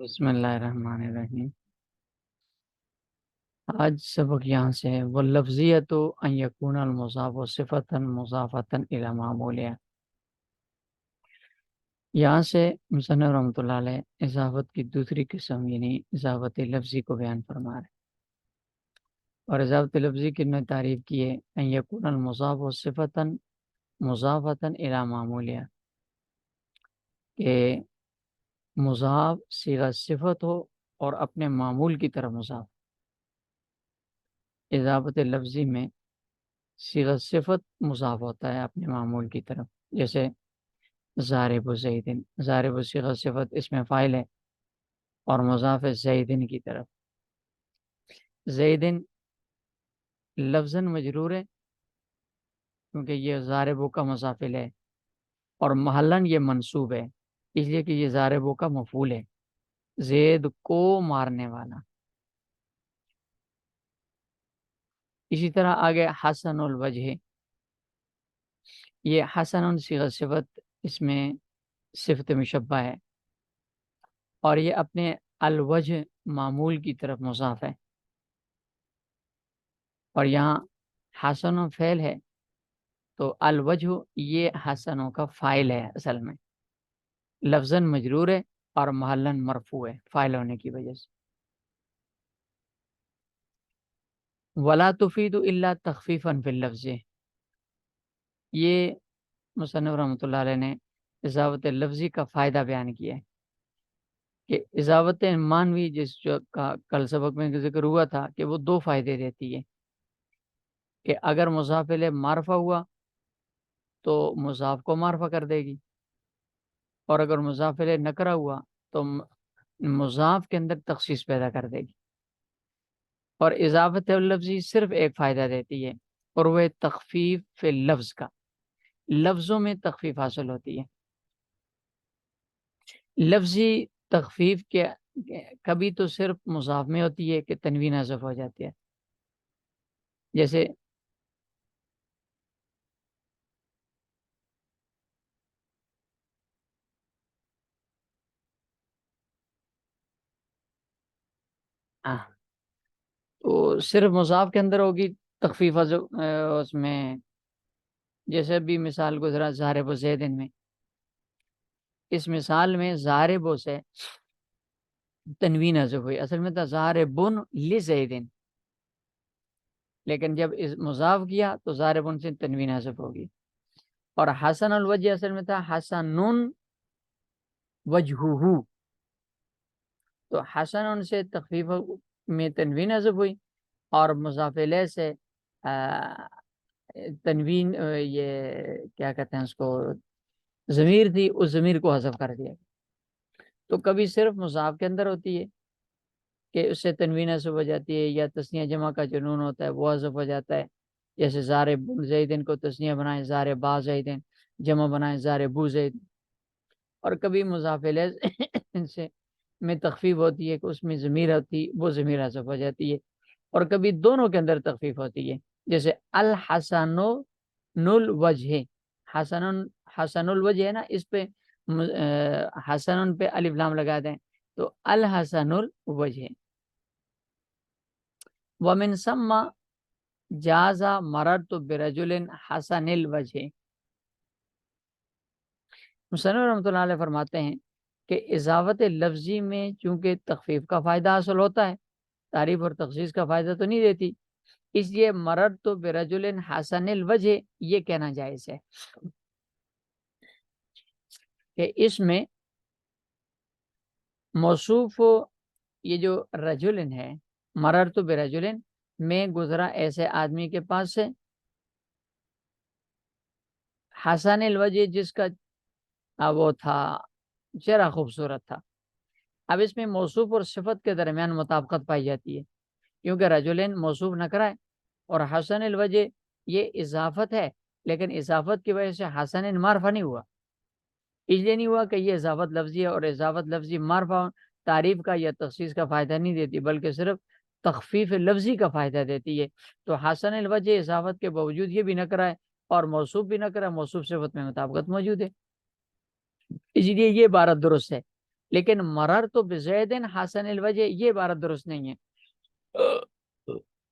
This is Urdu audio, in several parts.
بسم اللہ الرحمن الرحیم۔ آج سبق یہاں سے ہے واللفظیۃ ان یکون المضاف صفۃ مضافۃ الی معمولها۔ یہاں سے مصنف رحمۃ اللہ علیہ اضافت کی دوسری قسم یعنی اضافت لفظی کو بیان فرما رہے، اور اضافت لفظی کی نے تعریف کی ہے ان یکون المضاف صفۃ مضافۃ الی معمولها، کہ مضاف صیغہ صفت ہو اور اپنے معمول کی طرف مضاف۔ اضافت لفظی میں صیغہ صفت مضاف ہوتا ہے اپنے معمول کی طرف، جیسے ضارب زیدن، ضارب صیغہ صفت اس میں فاعل ہے اور مضاف ہے زیدن کی طرف۔ زیدن لفظاً مجرور ہے کیونکہ یہ ضارب کا مضافل ہے، اور محلاً یہ منصوب ہے اس لیے کہ یہ ضارب کا مفعول ہے، زید کو مارنے والا۔ اسی طرح آگے حسن الوجہ، یہ حسن صیغہ صفت اس میں صفت مشبہ ہے اور یہ اپنے الوجہ معمول کی طرف مضاف ہے، اور یہاں حسن فعل ہے تو الوجہ یہ حسنوں کا فاعل ہے، اصل میں لفظاً مجرور ہے اور محلاً مرفوع ہے فاعل ہونے کی وجہ سے۔ ولا تفید الا تخفیفا فی اللفظ، یہ مصنف رحمۃ اللہ علیہ نے اضافت لفظی کا فائدہ بیان کیا ہے کہ اضافت مانوی جس جو کا کل سبق میں ذکر ہوا تھا کہ وہ دو فائدے دیتی ہے، کہ اگر مضاف الیہ معرفہ ہوا تو مضاف کو معرفہ کر دے گی، اور اگر مضاف الیہ نکرہ ہوا تو مضاف کے اندر تخصیص پیدا کر دے گی۔ اور اضافت لفظی صرف ایک فائدہ دیتی ہے اور وہ تخفیف فی لفظ کا، لفظوں میں تخفیف حاصل ہوتی ہے۔ لفظی تخفیف کے کبھی تو صرف مضاف میں ہوتی ہے کہ تنوین حذف ہو جاتی ہے، جیسے تو صرف مضاف کے اندر ہوگی تخفیف حذف اس میں، جیسے بھی مثال گزرا ضارب و زیدن میں، اس مثال میں ضارب سے تنوین حذف ہوئی، اصل میں تھا ضاربن لزیدن، لیکن جب اس مضاف کیا تو ضاربن سے تنوین حذف ہوگی۔ اور حسن الوجہ اصل میں تھا حسن وجہہ، تو حسن سے تخفیف میں تنوین حذف ہوئی اور مضاف الیہ سے تنوین یہ کیا کہتے ہیں اس کو، ضمیر تھی اس ضمیر کو حذف کر دیا۔ تو کبھی صرف مضاف کے اندر ہوتی ہے کہ اس سے تنوین حذف ہو جاتی ہے، یا تثنیہ جمع کا جنون ہوتا ہے وہ حذف ہو جاتا ہے، جیسے ضارب زیدن کو تثنیہ بنائیں ضاربا زیدن، جمع بنائیں ضاربو زید۔ اور کبھی مضاف الیہ سے میں تخفیف ہوتی ہے کہ اس میں ضمیر ہوتی وہ ضمیر حذف ہو جاتی ہے، اور کبھی دونوں کے اندر تخفیف ہوتی ہے، جیسے الحسن الوجہ، حسن الوجہ ہے نا، اس پہ حسن پہ الف لام لگا دیں تو الحسن الوجہ۔ ومن ثم جاز مررت برجل حسن الوجہ، مصنف رحمۃ اللہ علیہ فرماتے ہیں کہ اضافت لفظی میں چونکہ تخفیف کا فائدہ حاصل ہوتا ہے، تعریف اور تخصیص کا فائدہ تو نہیں دیتی، اس لیے مررت برجل حسن الوجہ یہ کہنا جائز ہے کہ اس میں موصوف یہ جو رجلن ہے، مررت برجلن میں گزرا ایسے آدمی کے پاس سے، حسن الوجہ جس کا وہ تھا چہرہ خوبصورت تھا۔ اب اس میں موصوف اور صفت کے درمیان مطابقت پائی جاتی ہے، کیونکہ رجلین موصوف نکرہ ہے اور حسن الوجہ یہ اضافت ہے، لیکن اضافت کی وجہ سے حسن معرفہ نہیں ہوا، اس لیے نہیں ہوا کہ یہ اضافت لفظی ہے، اور اضافت لفظی معرفہ تعریف کا یا تخصیص کا فائدہ نہیں دیتی بلکہ صرف تخفیف لفظی کا فائدہ دیتی ہے۔ تو حسن الوجہ اضافت کے باوجود یہ بھی نکرہ ہے اور موصوف بھی نکرہ، موصوف صفت میں مطابقت موجود ہے، اس لیے یہ عبارت درست ہے۔ لیکن مرر تو بزید حسن الوجہ یہ عبارت درست نہیں ہے،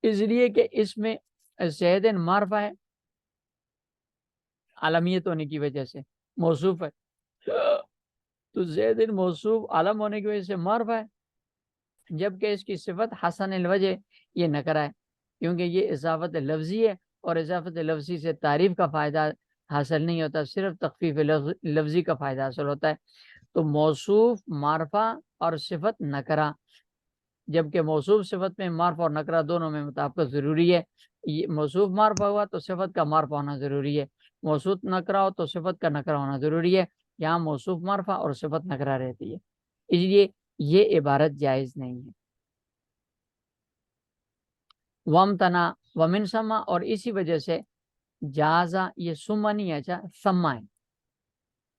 اس لیے کہ اس میں زید معرفہ ہے، عالمیت ہونے کی وجہ سے موصوف ہے، تو زید موصوف عالم ہونے کی وجہ سے معرفہ ہے، جبکہ اس کی صفت حسن الوجہ یہ نکرہ ہے، کیونکہ یہ اضافت لفظی ہے، اور اضافت لفظی سے تعریف کا فائدہ حاصل نہیں ہوتا، صرف تخفیف لفظی کا فائدہ حاصل ہوتا ہے۔ تو موصوف معرفہ اور صفت نکرہ، جبکہ موصوف صفت میں معرفہ اور نکرہ دونوں میں مطابقت ضروری ہے، موصوف معرفہ ہوا تو صفت کا معرفہ ہونا ضروری ہے، موصوف نکرہ ہو تو صفت کا نکرہ ہونا ضروری ہے، یہاں موصوف معرفہ اور صفت نکرہ رہتی ہے، اس لیے یہ عبارت جائز نہیں ہے۔ ومتنا ومن سما، اور اسی وجہ سے جازا، یہ سما نہیں ہے، سما ہے،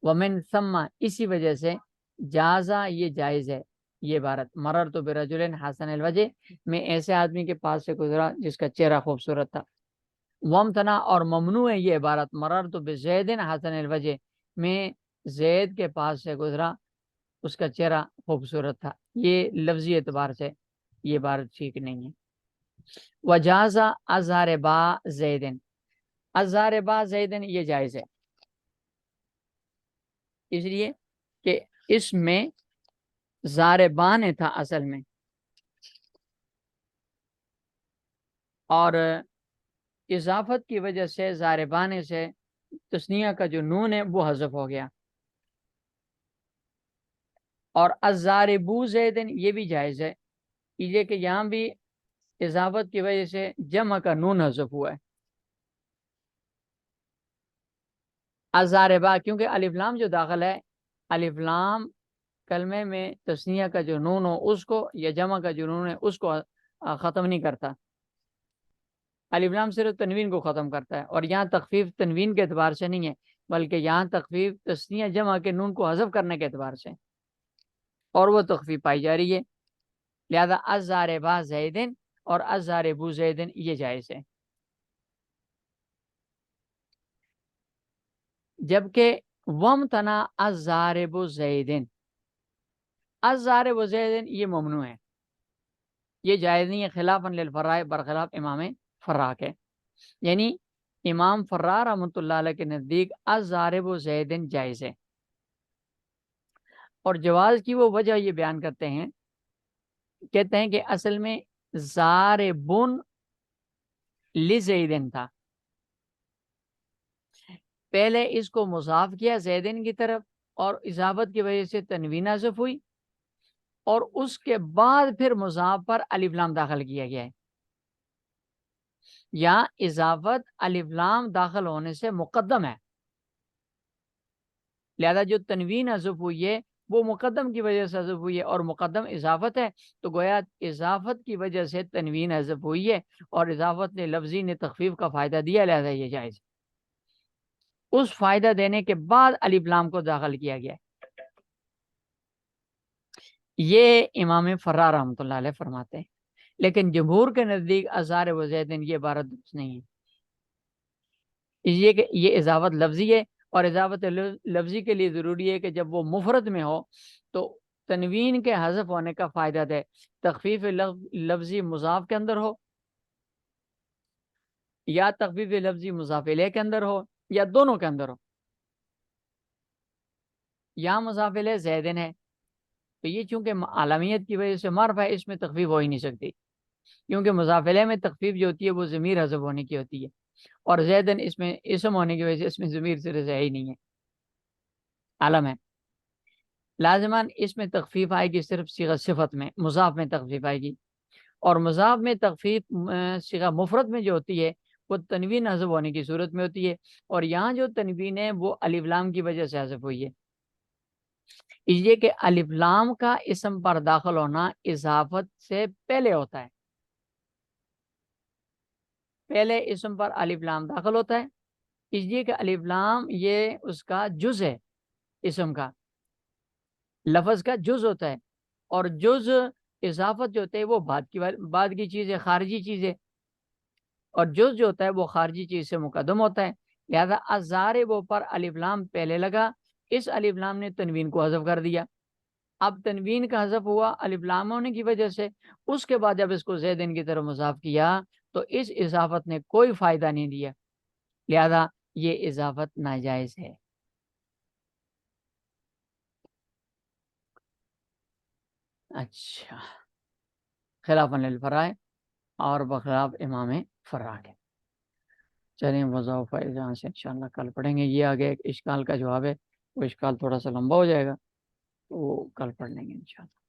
ومن سما اسی وجہ سے جازا یہ جائز ہے، یہ عبارت مرر تو برجل حسن الوجہ، میں ایسے آدمی کے پاس سے گزرا جس کا چہرہ خوبصورت تھا۔ ومتنا اور ممنوع ہے یہ عبارت مرر تو بزید حسن الوجہ، میں زید کے پاس سے گزرا اس کا چہرہ خوبصورت تھا، یہ لفظی اعتبار سے یہ عبارت ٹھیک نہیں ہے۔ وجازا اظہار با زیدن، اظہار با زیدن یہ جائز ہے، اس لیے کہ اس میں زاربان تھا اصل میں، اور اضافت کی وجہ سے زاربان سے تسنیہ کا جو نون ہے وہ حذف ہو گیا، اور الزاربو زیدن یہ بھی جائز ہے، یہ کہ یہاں بھی اضافت کی وجہ سے جمع کا نون حذف ہوا ہے، الزاربا، کیونکہ الف لام جو داخل ہے، الف لام کلمے میں تسنیہ کا جو نون ہو اس کو، یا جمع کا جو نون ہے اس کو ختم نہیں کرتا، الف لام صرف تنوین کو ختم کرتا ہے، اور یہاں تخفیف تنوین کے اعتبار سے نہیں ہے، بلکہ یہاں تخفیف تسنیہ جمع کے نون کو حذف کرنے کے اعتبار سے، اور وہ تخفیف پائی جا رہی ہے، لہذا الزاربا زیدن اور الزاربو زیدن یہ جائز ہے۔ جبکہ ومتنا الزارب زیدن، الزارب زیدن یہ ممنوع ہے، یہ جائز نہیں ہے، خلاف للفراء، برخلاف امام فرا کے، یعنی امام فرا رحمۃ اللہ علیہ کے نزدیک الزارب زیدن جائز ہے، اور جواز کی وہ وجہ یہ بیان کرتے ہیں، کہتے ہیں کہ اصل میں زاربن لزیدن تھا، پہلے اس کو مضاف کیا زیدن کی طرف، اور اضافت کی وجہ سے تنوین حذف ہوئی، اور اس کے بعد پھر مضاف پر الف لام داخل کیا گیا ہے، یا اضافت الف لام داخل ہونے سے مقدم ہے، لہذا جو تنوین حذف ہوئی ہے وہ مقدم کی وجہ سے حذف ہوئی ہے، اور مقدم اضافت ہے، تو گویا اضافت کی وجہ سے تنوین حذف ہوئی ہے، اور اضافت نے لفظی نے تخفیف کا فائدہ دیا، لہذا یہ جائز، اس فائدہ دینے کے بعد الف لام کو داخل کیا گیا ہے، یہ امام فرا رحمۃ اللہ علیہ فرماتے ہیں، لیکن جمہور کے نزدیک الزارب زیدن یہ عبارت درست نہیں ہے، اس لیے کہ یہ اضافت لفظی ہے، اور اضافت لفظی کے لیے ضروری ہے کہ جب وہ مفرد میں ہو تو تنوین کے حذف ہونے کا فائدہ دے، تخفیف لفظی مضاف کے اندر ہو، یا تخفیف لفظی مضاف الیہ کے اندر ہو، یا دونوں کے اندر ہو، یا مضاف الیہ زیدن ہے تو یہ چونکہ عالمیت کی وجہ سے معرفہ ہے، اس میں تخفیف ہو ہی نہیں سکتی، کیونکہ مضاف الیہ میں تخفیف جو ہوتی ہے وہ ضمیر حذف ہونے کی ہوتی ہے، اور زیدن اس میں اسم ہونے کی وجہ سے اس میں ضمیر سے ہی نہیں ہے، عالم ہے، لازمان اس میں تخفیف آئے گی صرف صیغہ صفت میں، مضاف میں تخفیف آئے گی، اور مضاف میں تخفیف صیغہ مفرد میں جو ہوتی ہے وہ تنوین حذف ہونے کی صورت میں ہوتی ہے، اور یہاں جو تنوین ہے وہ الف لام کی وجہ سے حذف ہوئی ہے، اس لیے کہ الف لام کا اسم پر داخل ہونا اضافت سے پہلے ہوتا ہے، پہلے اسم پر الف لام داخل ہوتا ہے، اس لیے کہ الف لام یہ اس کا جز ہے، اسم کا لفظ کا جز ہوتا ہے، اور جز اضافت جو ہوتا ہے وہ بعد کی چیز ہے، خارجی چیز ہے، اور جز جو ہوتا ہے وہ خارجی چیز سے مقدم ہوتا ہے، لہذا الزارب پر الف لام پہلے لگا، اس الف لام نے تنوین کو حذف کر دیا، اب تنوین کا حذف ہوا الف لام ہونے کی وجہ سے، اس کے بعد جب اس کو زیدین کی طرف مضاف کیا تو اس اضافت نے کوئی فائدہ نہیں دیا، لہذا یہ اضافت ناجائز ہے۔ اچھا، خلافاً للفرائض اور بخلاف امام فرا کے۔ چلیں وضع فائزہ سے انشاءاللہ کل پڑھیں گے۔ یہ آگے ایک اشکال کا جواب ہے، وہ اشکال تھوڑا سا لمبا ہو جائے گا، تو وہ کل پڑھ لیں گے انشاءاللہ۔